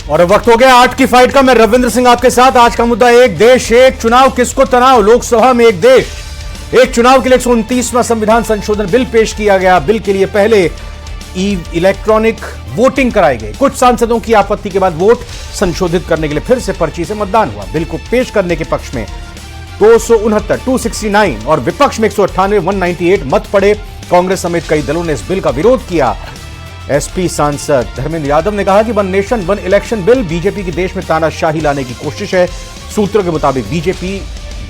और अब वक्त हो गया 8 की फाइट का। मैं रविंद्र सिंह आपके साथ। आज का मुद्दा एक देश एक चुनाव, किसको तनाव? लोकसभा में एक देश एक चुनाव के लिए 129वां संविधान संशोधन बिल पेश किया गया। बिल के लिए पहले इलेक्ट्रॉनिक वोटिंग कराई गई। कुछ सांसदों की आपत्ति के बाद वोट संशोधित करने के लिए फिर से पर्ची से मतदान हुआ। बिल को पेश करने के पक्ष में 269 और विपक्ष में 198 198 मत पड़े। कांग्रेस समेत कई दलों ने इस बिल का विरोध किया। एसपी सांसद धर्मेंद्र यादव ने कहा कि one nation one election bill BJP की देश में तानाशाही लाने की कोशिश है। सूत्रों के मुताबिक बीजेपी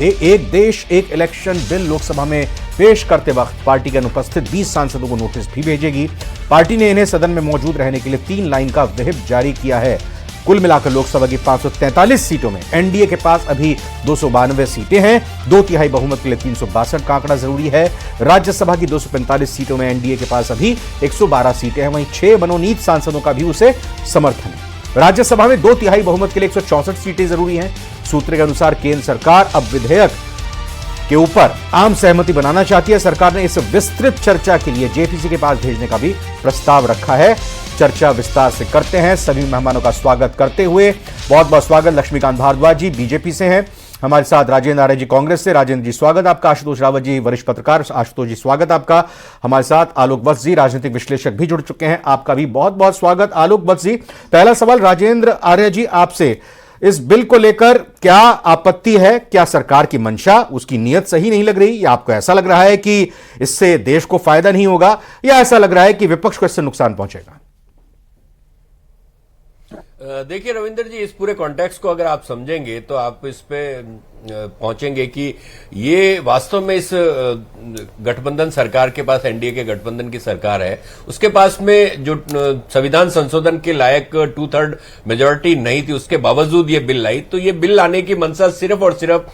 एक देश एक इलेक्शन बिल लोकसभा में पेश करते वक्त पार्टी के अनुपस्थित 20 सांसदों को नोटिस भी भेजेगी। पार्टी ने इन्हें सदन में मौजूद रहने के लिए 3 लाइन का व्हिप जारी किया है। कुल मिलाकर लोकसभा की 543 सीटों में एनडीए के पास अभी 292 सीटें हैं। 2/3 बहुमत के लिए 362 का आंकड़ा जरूरी है। राज्यसभा की 245 सीटों में एनडीए के पास अभी 112 सीटें हैं। वहीं 6 मनोनीत सांसदों का भी उसे समर्थन है। राज्यसभा में 2/3 बहुमत के लिए 164 सीटें जरूरी हैं। सूत्र के अनुसार केंद्र सरकार अब विधेयक के ऊपर आम सहमति बनाना चाहती है। सरकार ने इस विस्तृत चर्चा के लिए जेपीसी के पास भेजने का भी प्रस्ताव रखा है। चर्चा विस्तार से करते हैं। सभी मेहमानों का स्वागत करते हुए बहुत बहुत स्वागत। लक्ष्मीकांत भारद्वाज जी बीजेपी से हैं, हमारे साथ राजेंद्र आर्य जी कांग्रेस से। राजेंद्र जी स्वागत आपका। आशुतोष रावत जी वरिष्ठ पत्रकार, आशुतोष जी स्वागत आपका। हमारे साथ आलोक वत्स जी राजनीतिक विश्लेषक भी जुड़ चुके हैं, आपका भी बहुत बहुत स्वागत। आलोक वत्स जी, पहला सवाल राजेंद्र आर्य जी आपसे, इस बिल को लेकर क्या आपत्ति है? क्या सरकार की मंशा, उसकी नीयत सही नहीं लग रही, या आपको ऐसा लग रहा है कि इससे देश को फायदा नहीं होगा, या ऐसा लग रहा है कि विपक्ष को इससे नुकसान पहुंचेगा? देखिए रविंद्र जी, इस पूरे कॉन्टेक्स्ट को अगर आप समझेंगे तो आप इस पे पहुंचेंगे कि ये वास्तव में इस गठबंधन सरकार के पास, एनडीए के गठबंधन की सरकार है, उसके पास में जो संविधान संशोधन के लायक 2/3 मेजोरिटी नहीं थी, उसके बावजूद ये बिल लाई। तो ये बिल लाने की मंशा सिर्फ और सिर्फ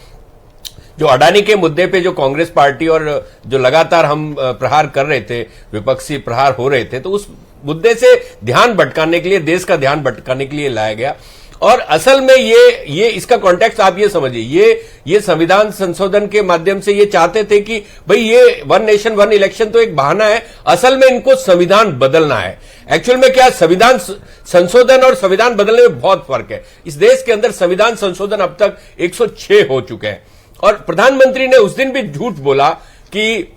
जो अडानी के मुद्दे पे जो कांग्रेस पार्टी और जो लगातार हम प्रहार कर रहे थे, विपक्षी प्रहार हो रहे थे, तो उस मुद्दे से ध्यान भटकाने के लिए, देश का ध्यान भटकाने के लिए लाया गया। और असल में ये इसका कॉन्टेक्स्ट आप ये समझिए, ये संविधान संशोधन के माध्यम से ये चाहते थे कि भाई ये वन नेशन वन इलेक्शन तो एक बहाना है, असल में इनको संविधान बदलना है। एक्चुअल में क्या, संविधान संशोधन और संविधान बदलने में बहुत फर्क है। इस देश के अंदर संविधान संशोधन अब तक 106 हो चुके हैं। और प्रधानमंत्री ने उस दिन भी झूठ बोला कि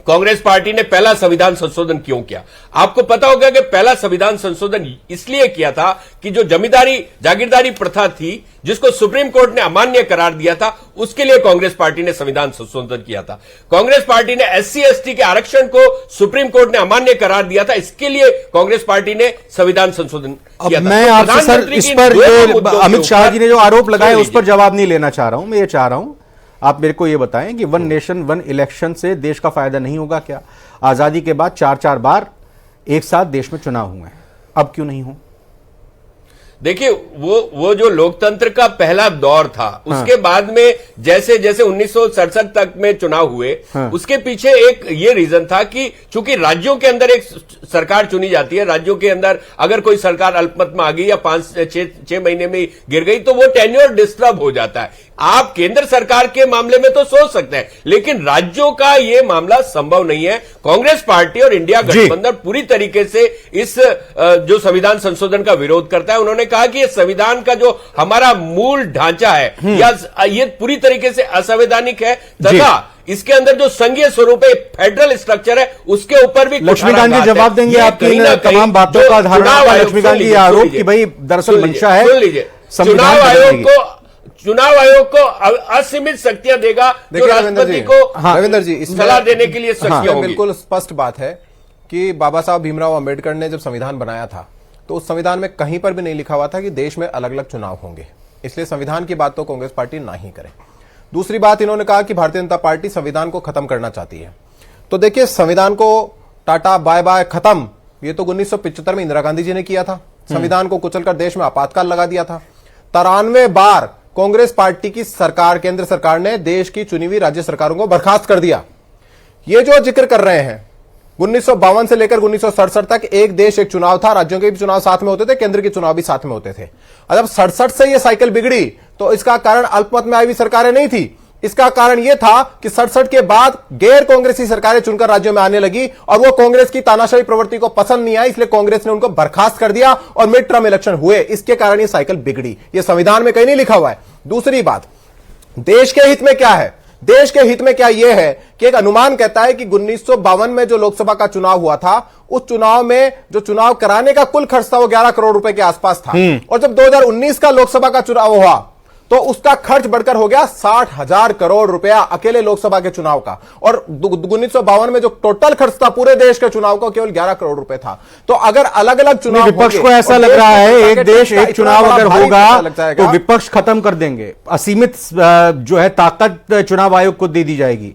कांग्रेस पार्टी ने पहला संविधान संशोधन क्यों किया। आपको पता होगा कि पहला संविधान संशोधन इसलिए किया था कि जो जमींदारी जागीरदारी प्रथा थी, जिसको सुप्रीम कोर्ट ने अमान्य करार दिया था, उसके लिए कांग्रेस पार्टी ने संविधान संशोधन किया था। कांग्रेस पार्टी ने एससी एसटी के आरक्षण को सुप्रीम कोर्ट ने अमान्य करार दिया था, इसके लिए कांग्रेस पार्टी ने संविधान संशोधन किया था। मैं आपसे सर इस पर अमित शाह जी ने जो आरोप लगाए उस पर जवाब नहीं लेना चाह रहा हूं। मैं ये चाह रहा हूं आप मेरे को ये बताएं कि वन नेशन वन इलेक्शन से देश का फायदा नहीं होगा क्या? आजादी के बाद 4-4 बार एक साथ देश में चुनाव हुए हैं, अब क्यों नहीं हो? देखिए, वो जो लोकतंत्र का पहला दौर था, उसके बाद में जैसे जैसे 1967 तक में चुनाव हुए, उसके पीछे एक ये रीजन था कि चूंकि राज्यों के अंदर एक सरकार चुनी जाती है, राज्यों के अंदर अगर कोई सरकार अल्पमत में आ गई या 5-6 महीने में गिर गई तो वो टेन्योर डिस्टर्ब हो जाता है। आप केंद्र सरकार के मामले में तो सोच सकते हैं, लेकिन राज्यों का ये मामला संभव नहीं है। कांग्रेस पार्टी और इंडिया गठबंधन पूरी तरीके से इस जो संविधान संशोधन का विरोध करता है। उन्होंने कहा कि ये संविधान का जो हमारा मूल ढांचा है या ये पूरी तरीके से असंवैधानिक है, तथा इसके अंदर जो संघीय स्वरूप है, फेडरल स्ट्रक्चर है, उसके ऊपर भी लक्ष्मीकांत जी जवाब देंगे आपकी इन तमाम बातों का धारणा। लक्ष्मीकांत जी आरोप कि भाई दरअसल मंशा है, सुन लीजिए, चुनाव आयोग को असीमित शक्तियां देगा जो राष्ट्रपति को रविंद्र जी सलाह देने के लिए शक्तियां होंगी। बिल्कुल स्पष्ट बात है कि बाबा साहब भीमराव अंबेडकर ने जब संविधान बनाया था तो उस संविधान में कहीं पर भी नहीं लिखा हुआ था कि देश में अलग अलग चुनाव होंगे, इसलिए संविधान की बात तो कांग्रेस पार्टी ना ही करे। दूसरी बात, इन्होंने कहा कि भारतीय जनता पार्टी संविधान को खत्म करना चाहती है। तो देखिए, संविधान को टाटा बाय बाय खत्म, ये तो 1975 में इंदिरा गांधी जी ने किया था। संविधान को कुचलकर देश में आपातकाल लगा दिया था। 93 बार कांग्रेस पार्टी की सरकार, केंद्र सरकार ने देश की चुनी हुई राज्य सरकारों को बर्खास्त कर दिया। ये जो जिक्र कर रहे हैं, 1952 से लेकर 1967 तक एक देश एक चुनाव था, राज्यों के भी चुनाव साथ में होते थे, केंद्र के चुनाव भी साथ में होते थे। और जब 67 से ये साइकिल बिगड़ी तो इसका कारण अल्पमत में आई हुई सरकारें नहीं थी, इसका कारण यह था कि 67 के बाद गैर कांग्रेसी सरकारें चुनकर राज्यों में आने लगी और वो कांग्रेस की तानाशाही प्रवृत्ति को पसंद नहीं आई, इसलिए कांग्रेस ने उनको बर्खास्त कर दिया और मिड टर्म इलेक्शन हुए। इसके कारण ये साइकिल बिगड़ी। ये संविधान में कहीं नहीं लिखा हुआ है। दूसरी बात, देश के हित में क्या है? देश के हित में क्या यह है कि एक अनुमान कहता है कि 1952 में जो लोकसभा का चुनाव हुआ था, उस चुनाव में जो चुनाव कराने का कुल खर्च था वो 11 करोड़ रुपए के आसपास था। और जब 2019 का लोकसभा का चुनाव हुआ तो उसका खर्च बढ़कर हो गया 60,000 करोड़ रुपया अकेले लोकसभा के चुनाव का। और 1952 में जो टोटल खर्च था पूरे देश के चुनाव का केवल 11 करोड़ रुपए था। तो अगर अलग अलग चुनाव, विपक्ष को ऐसा लग रहा है एक देश एक चुनाव अगर होगा तो विपक्ष खत्म कर देंगे, असीमित जो है ताकत चुनाव आयोग को दे दी जाएगी।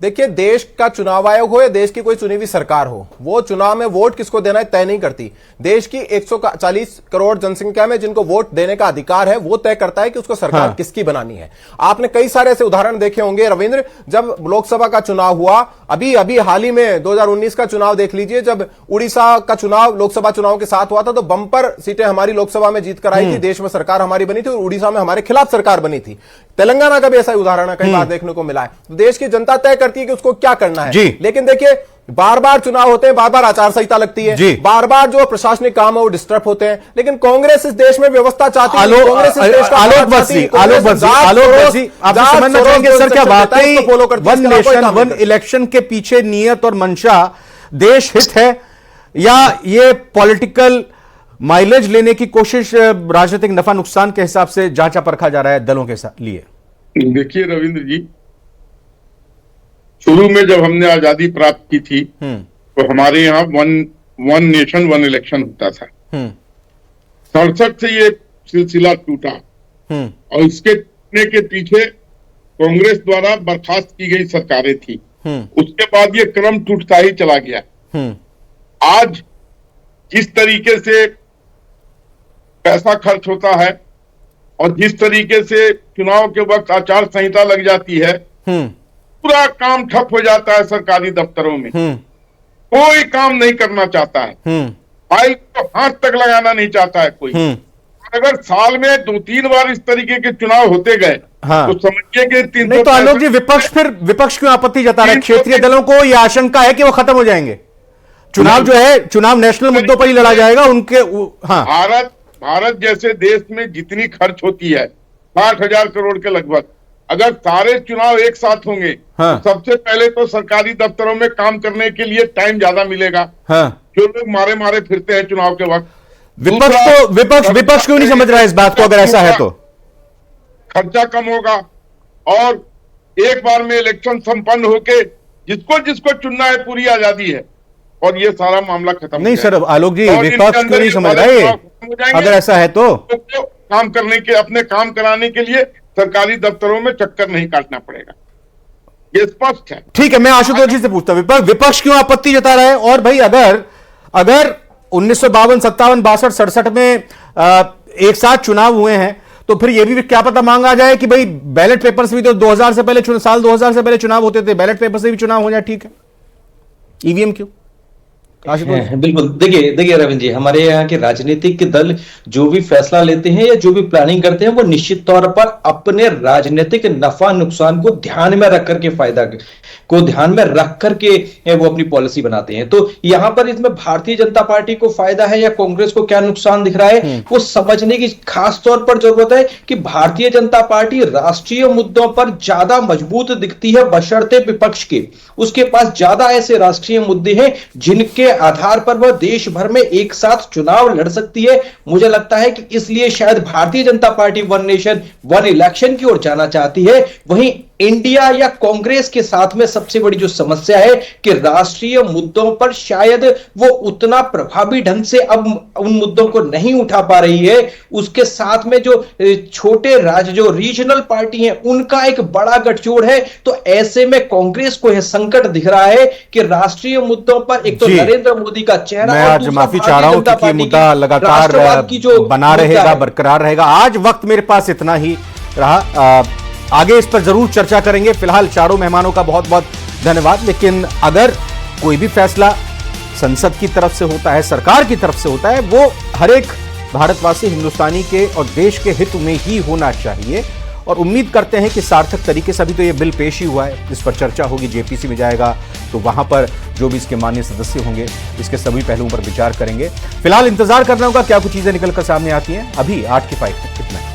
देखिए, देश का चुनाव आयोग हो या देश की कोई चुनी हुई सरकार हो, वो चुनाव में वोट किसको देना है तय नहीं करती। देश की 140 करोड़ जनसंख्या में जिनको वोट देने का अधिकार है वो तय करता है कि उसको सरकार किसकी बनानी है। आपने कई सारे ऐसे उदाहरण देखे होंगे रविंद्र, जब लोकसभा का चुनाव हुआ, अभी हाल ही में 2019 का चुनाव देख लीजिए, जब उड़ीसा का चुनाव लोकसभा चुनाव के साथ हुआ था तो बंपर सीटें हमारी लोकसभा में जीत कर आई थी, देश में सरकार हमारी बनी थी और उड़ीसा में हमारे खिलाफ सरकार बनी थी। तेलंगाना का भी ऐसा उदाहरण है, कई बार देखने को मिला है। तो देश की जनता तय करती है कि उसको क्या करना है। लेकिन देखिए, बार बार चुनाव होते हैं, बार बार आचार संहिता लगती है, बार बार जो प्रशासनिक काम है वो डिस्टर्ब होते हैं, लेकिन कांग्रेस इस देश में व्यवस्था चाहती है। कांग्रेस इस देश का आलोक बख्शी आप समझना चाहेंगे सर, क्या वाकई वन नेशन वन इलेक्शन के पीछे नियत और मंशा देश हित है या ये पॉलिटिकल माइलेज लेने की कोशिश, राजनीतिक नफा नुकसान के हिसाब से जांचा परखा जा रहा है दलों के लिए? देखिए रविंद्र जी, शुरू में जब हमने आजादी प्राप्त की थी तो हमारे यहाँ वन नेशन वन इलेक्शन होता था। 67 से ये सिलसिला टूटा और इसके टूटने के पीछे कांग्रेस द्वारा बर्खास्त की गई सरकारें थी। उसके बाद ये क्रम टूटता ही चला गया। आज जिस तरीके से पैसा खर्च होता है और जिस तरीके से चुनाव के वक्त आचार संहिता लग जाती है, पूरा काम ठप हो जाता है सरकारी दफ्तरों में। कोई काम नहीं करना चाहता है, फाइल को हाथ तक लगाना नहीं चाहता है कोई। अगर साल में 2-3 बार इस तरीके के चुनाव होते गए तो समझिए कि 300। नहीं तो आलोक जी, विपक्ष क्यों आपत्ति जता रहा है? क्षेत्रीय दलों को यह आशंका है कि वो खत्म हो जाएंगे, चुनाव जो है चुनाव नेशनल मुद्दों पर ही लड़ा जाएगा उनके। भारत जैसे देश में जितनी खर्च होती है 60,000 करोड़ के लगभग, अगर सारे चुनाव एक साथ होंगे तो सबसे पहले तो सरकारी दफ्तरों में काम करने के लिए टाइम ज्यादा मिलेगा। जो लोग मारे फिरते हैं चुनाव के वक्त, विपक्ष क्यों नहीं समझ रहा है इस बात को? अगर ऐसा है तो खर्चा कम होगा और एक बार में इलेक्शन संपन्न होके जिसको चुनना है पूरी आजादी है और ये सारा मामला खत्म। नहीं सर, आलोक जी, विपक्ष क्यों नहीं समझ रहा है? अगर ऐसा है तो काम करने के, अपने काम कराने के लिए सरकारी दफ्तरों में चक्कर नहीं काटना पड़ेगा, ये स्पष्ट है। ठीक है, मैं आशुतोष जी से पूछता हूं, विपक्ष क्यों आपत्ति जता रहा है? और भाई अगर 1952, 57, 62, 67 में एक साथ चुनाव हुए हैं तो फिर यह भी क्या पता मांग आ जाए कि भाई बैलेट पेपर से भी तो 2000 से पहले साल 2000 से पहले चुनाव होते थे, बैलेट पेपर से भी चुनाव हो जाए, ठीक है, ईवीएम क्यों? बिल्कुल। देखिए रविंद्र जी, हमारे यहाँ के राजनीतिक दल जो भी फैसला लेते हैं या जो भी प्लानिंग करते हैं वो निश्चित तौर पर अपने राजनीतिक नफा नुकसान को ध्यान में रख करके, फायदा को ध्यान में रख करके वो अपनी पॉलिसी बनाते हैं। तो यहाँ पर इसमें भारतीय जनता पार्टी को फायदा है या कांग्रेस को क्या नुकसान दिख रहा है वो समझने की खास तौर पर जरूरत है कि भारतीय जनता पार्टी राष्ट्रीय मुद्दों पर ज्यादा मजबूत दिखती है बशर्ते विपक्ष के उसके पास ज्यादा ऐसे राष्ट्रीय मुद्दे हैं जिनके आधार पर वह देश भर में एक साथ चुनाव लड़ सकती है। मुझे लगता है कि इसलिए शायद Bharatiya Janata party one nation one election की ओर जाना चाहती है। वहीं इंडिया या कांग्रेस के साथ में सबसे बड़ी जो समस्या है कि राष्ट्रीय मुद्दों पर शायद वो उतना प्रभावी ढंग से अब उन मुद्दों को नहीं उठा पा रही है। उसके साथ में जो छोटे राज्य, जो रीजनल पार्टी हैं, उनका एक बड़ा गठजोड़ है। तो ऐसे में कांग्रेस को यह संकट दिख रहा है कि राष्ट्रीय मुद्दों पर एक तो नरेंद्र मोदी का चेहरा, मैं आज माफी चाह रहा हूं कि मुद्दा लगातार बना रहेगा, बरकरार रहेगा। आज वक्त मेरे पास इतना ही रहा, आगे इस पर जरूर चर्चा करेंगे। फिलहाल चारों मेहमानों का बहुत बहुत धन्यवाद। लेकिन अगर कोई भी फैसला संसद की तरफ से होता है, सरकार की तरफ से होता है, वो हर एक भारतवासी हिंदुस्तानी के और देश के हित में ही होना चाहिए। और उम्मीद करते हैं कि सार्थक तरीके से, अभी तो ये बिल पेश ही हुआ है, इस पर चर्चा होगी, जेपीसी में जाएगा, तो वहां पर जो भी इसके माननीय सदस्य होंगे इसके सभी पहलुओं पर विचार करेंगे। फिलहाल इंतजार करना होगा क्या कुछ चीजें निकलकर सामने आती हैं। अभी 8 की 5 इतना।